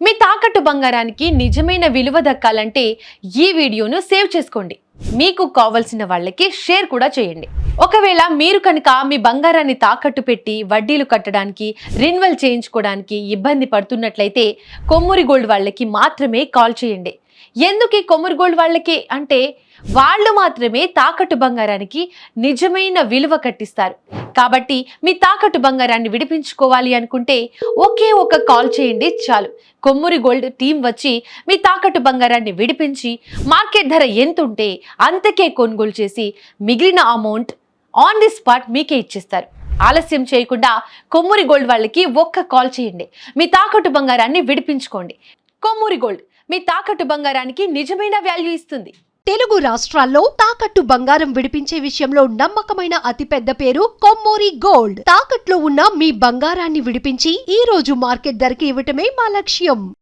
మీ తాకట్టు బంగారానికి నిజమైన విలువ దక్కాలంటే ఈ వీడియోను సేవ్ చేసుకోండి. మీకు కావాల్సిన వాళ్ళకి షేర్ కూడా చేయండి. ఒకవేళ మీరు కనుక మీ బంగారాన్ని తాకట్టు పెట్టి వడ్డీలు కట్టడానికి, రెన్యువల్ చేయించుకోవడానికి ఇబ్బంది పడుతున్నట్లయితే కొమ్మూరి గోల్డ్ వాళ్ళకి మాత్రమే కాల్ చేయండి. ఎందుకు ఈ కొమ్మూరి గోల్డ్ వాళ్ళకి అంటే వాళ్ళు మాత్రమే తాకట్టు బంగారానికి నిజమైన విలువ కట్టిస్తారు. కాబట్టి మీ తాకట్టు బంగారాన్ని విడిపించుకోవాలి అనుకుంటే ఒకే ఒక కాల్ చేయండి చాలు. కొమ్మూరి గోల్డ్ టీం వచ్చి మీ తాకట్టు బంగారాన్ని విడిపించి మార్కెట్ ధర ఎంత ఉంటే అంతకే కొనుగోలు చేసి మిగిలిన అమౌంట్ ఆన్ ది స్పాట్ మీకే ఇచ్చేస్తారు. ఆలస్యం చేయకుండా కొమ్మూరి గోల్డ్ వాళ్ళకి ఒక్క కాల్ చేయండి. మీ తాకట్టు బంగారాన్ని విడిపించుకోండి. కొమ్మూరి గోల్డ్ మీ తాకట్టు బంగారానికి నిజమైన వాల్యూ ఇస్తుంది. తెలుగు రాష్ట్రాల్లో తాకట్టు బంగారం విడిపించే విషయంలో నమ్మకమైన అతిపెద్ద పేరు కొమ్మూరి గోల్డ్. తాకట్లో ఉన్న మీ బంగారాన్ని విడిపించి ఈ రోజు మార్కెట్ ధరకి ఇవ్వటమే మా లక్ష్యం.